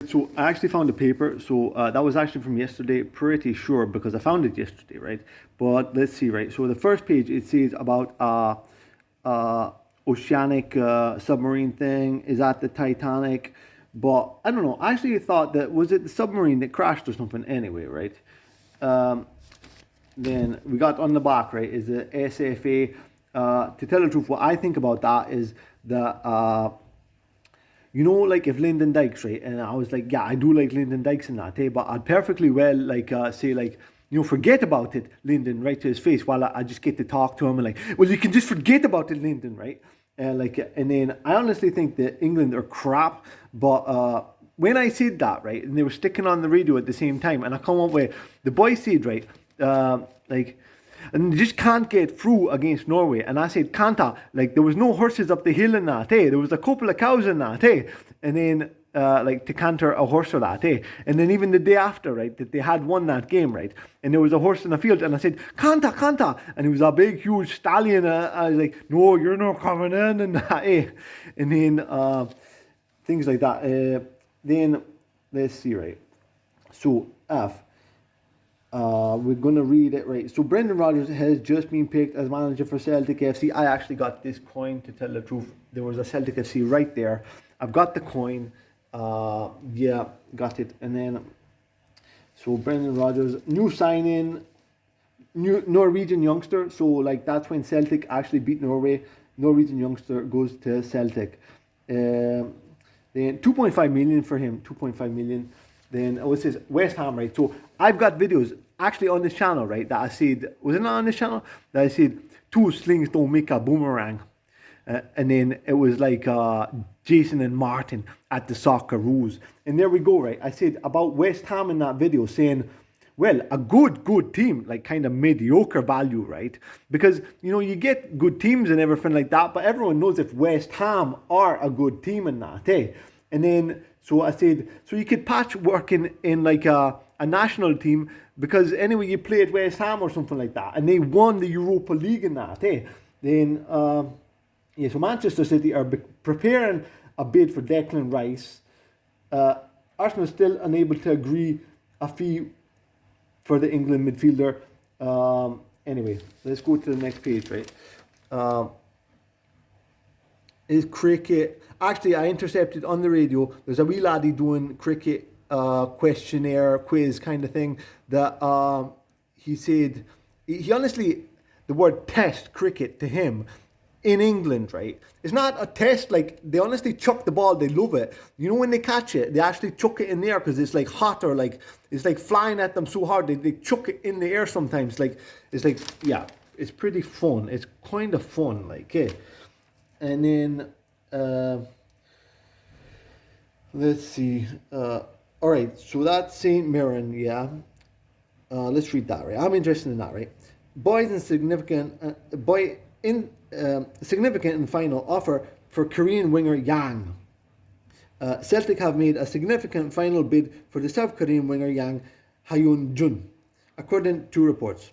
So I actually found the paper. So that was actually from yesterday, pretty sure because I found it yesterday, right? But let's see, right? So the first page it says about oceanic submarine thing is at the Titanic, but I don't know. I actually thought that was it the submarine that crashed or something anyway, right? Um, then we got on the back, right? Is the SFA. To tell the truth, what I think about that is that like if Lyndon Dykes, right? And I was like, yeah, I do like Lyndon Dykes and that, hey, but I'd perfectly well like say like, forget about it, Lyndon, right to his face, while I just get to talk to him and like, well, you can just forget about it, Lyndon, right? And then I honestly think that England are crap, but when I said that, right, and they were sticking on the radio at the same time, and I come up with the boy said, right, like and they just can't get through against Norway. And I said, Kanta, like there was no horses up the hill in that, eh? There was a couple of cows in that, eh? And then like to canter a horse or that, eh? And then even the day after, right, that they had won that game, right? And there was a horse in the field, and I said, Kanta, Kanta, and it was a big, huge stallion. I was like, no, you're not coming in, and that, eh? And then things like that. Then let's see, right? So F. We're going to read it right. So Brendan Rodgers has just been picked as manager for Celtic FC. I actually got this coin, to tell the truth. There was a Celtic FC right there. I've got the coin. Yeah, got it. And then, so Brendan Rodgers, new signing, new Norwegian youngster. So like that's when Celtic actually beat Norway. Norwegian youngster goes to Celtic. Then 2.5 million for him. 2.5 million. Then what's this? West Ham, right? So I've got videos actually on this channel, right? That I said, was it not on this channel? That I said, two slings don't make a boomerang. And then it was like Jason and Martin at the Socceroos. And there we go, right? I said about West Ham in that video saying, well, a good team, like kind of mediocre value, right? Because, you get good teams and everything like that, but everyone knows if West Ham are a good team in that, eh? And then, so I said, so you could patchwork in like a national team because anyway, you play at West Ham or something like that. And they won the Europa League in that, eh? Then, yeah, so Manchester City are preparing a bid for Declan Rice. Arsenal still unable to agree a fee for the England midfielder. Anyway, let's go to the next page, right? Is cricket. Actually, I intercepted on the radio. There's a wee laddie doing cricket questionnaire, quiz kind of thing. That he said, he honestly, the word test cricket to him in England, right? It's not a test, like they honestly chuck the ball, they love it. When they catch it, they actually chuck it in the air because it's like hot or like, it's like flying at them so hard, they chuck it in the air sometimes. Like, it's like, yeah, it's pretty fun. It's kind of fun, like, okay. And then, let's see. All right, so that's St. Mirren, yeah. Let's read that, right? I'm interested in that, right? Boys in significant, significant in final offer for Korean winger Yang. Celtic have made a significant final bid for the South Korean winger Yang Hyun-jun, according to reports.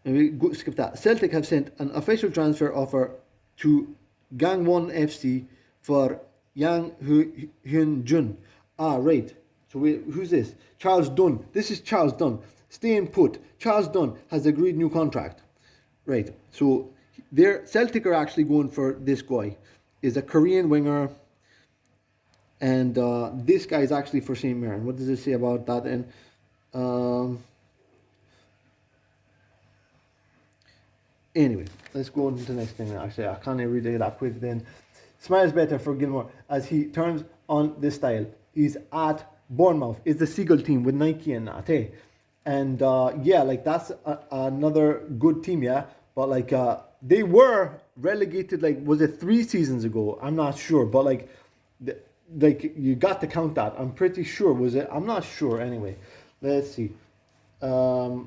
Skip that. Celtic have sent an official transfer offer to Gangwon FC for Yang Hyun-jun. Ah, right. So who's this? Charles Dunn. This is Charles Dunn. Staying put. Charles Dunn has agreed new contract. Right. So Celtic are actually going for this guy. Is a Korean winger. And this guy is actually for St. Mirren. What does it say about that? And anyway, let's go on to the next thing. Actually, I can't read it that quick. Then smiles better for Gilmore as he turns on this style. He's at Bournemouth. It's the Seagull team with Nike and that, eh? And yeah, like that's another good team, yeah. But like they were relegated, like was it 3 seasons ago? I'm not sure, but like you got to count that. I'm pretty sure, was it? I'm not sure. Anyway, let's see. Or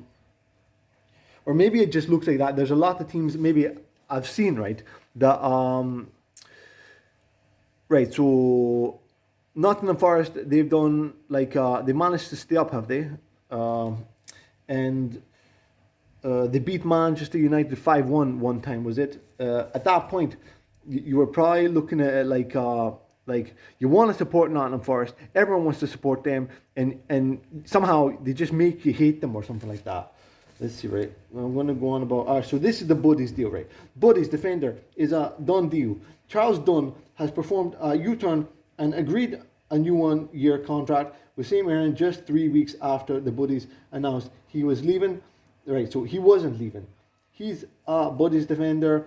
maybe it just looks like that. There's a lot of teams maybe I've seen, right? Right, so Nottingham Forest, they've done like they managed to stay up, have they? And they beat Manchester United 5-1 one time, was it? At that point, you were probably looking at it like you want to support Nottingham Forest. Everyone wants to support them, and somehow they just make you hate them or something like that. Let's see, right? I'm going to go on about. So this is the Buddies deal, right? Buddies defender is a done deal. Charles Dunn has performed a U-turn and agreed a new one-year contract with St. Mirren just 3 weeks after the Buddies announced he was leaving. Right, so he wasn't leaving. He's a Buddies defender.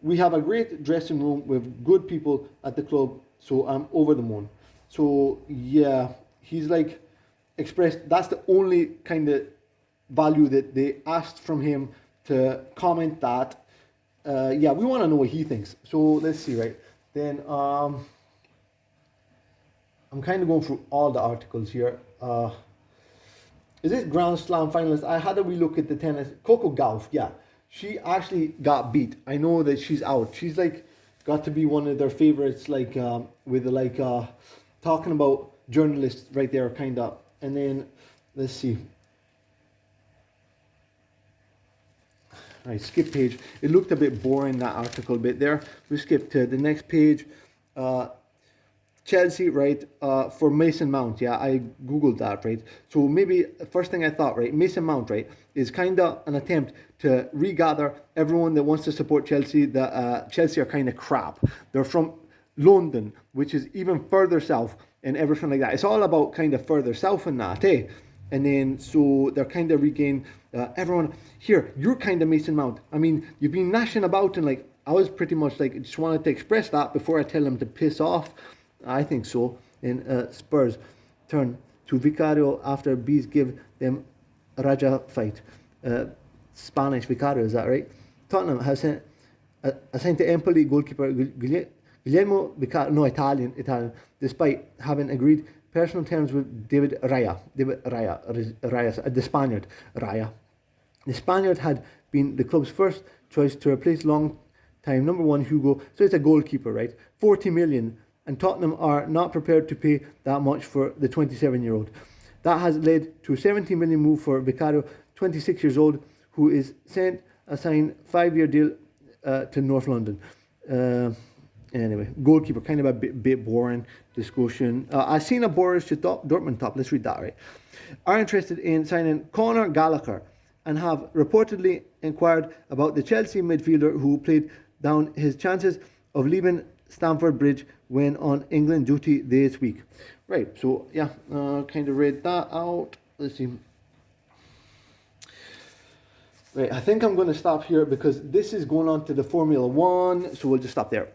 We have a great dressing room with good people at the club, so I'm over the moon. So yeah, he's like expressed. That's the only kind of value that they asked from him to comment that. Yeah, we want to know what he thinks. So let's see, right? Then I'm kind of going through all the articles here. Is this Grand Slam finalist? I had a wee look at the tennis. Coco Gauff, yeah. She actually got beat. I know that she's out. She's like got to be one of their favorites, like with like talking about journalists right there, kind of. And then let's see. Right, skip page. It looked a bit boring, that article bit there. We skip to the next page. Chelsea, right, for Mason Mount, yeah, I googled that, right. So maybe first thing I thought, right, Mason Mount, right, is kind of an attempt to regather everyone that wants to support Chelsea. That Chelsea are kind of crap. They're from London, which is even further south, and everything like that. It's all about kind of further south and that, eh? And then so they're kind of regain everyone here. You're kind of Mason Mount. I mean, you've been gnashing about, and like I was pretty much like just wanted to express that before I tell them to piss off. I think so. And Spurs turn to Vicario after Bees give them a Raja fight. Spanish Vicario, is that right? Tottenham has assigned to Empoli goalkeeper Guillermo Vicario, no, Italian, despite having agreed personal terms with David Raya, the Spaniard, Raya. The Spaniard had been the club's first choice to replace long-time number one Hugo, so it's a goalkeeper, right? 40 million. And Tottenham are not prepared to pay that much for the 27-year-old. That has led to a 17 million move for Vicario, 26 years old, who is sent a signed 5-year deal to North London. Anyway, goalkeeper, kind of a bit boring discussion. I've seen a Borussia Dortmund top. Let's read that, right? Are interested in signing Conor Gallagher and have reportedly inquired about the Chelsea midfielder who played down his chances of leaving Stamford Bridge when on England duty this week. Right, so yeah, kind of read that out. Let's see. Right, I think I'm going to stop here because this is going on to the Formula One, so we'll just stop there.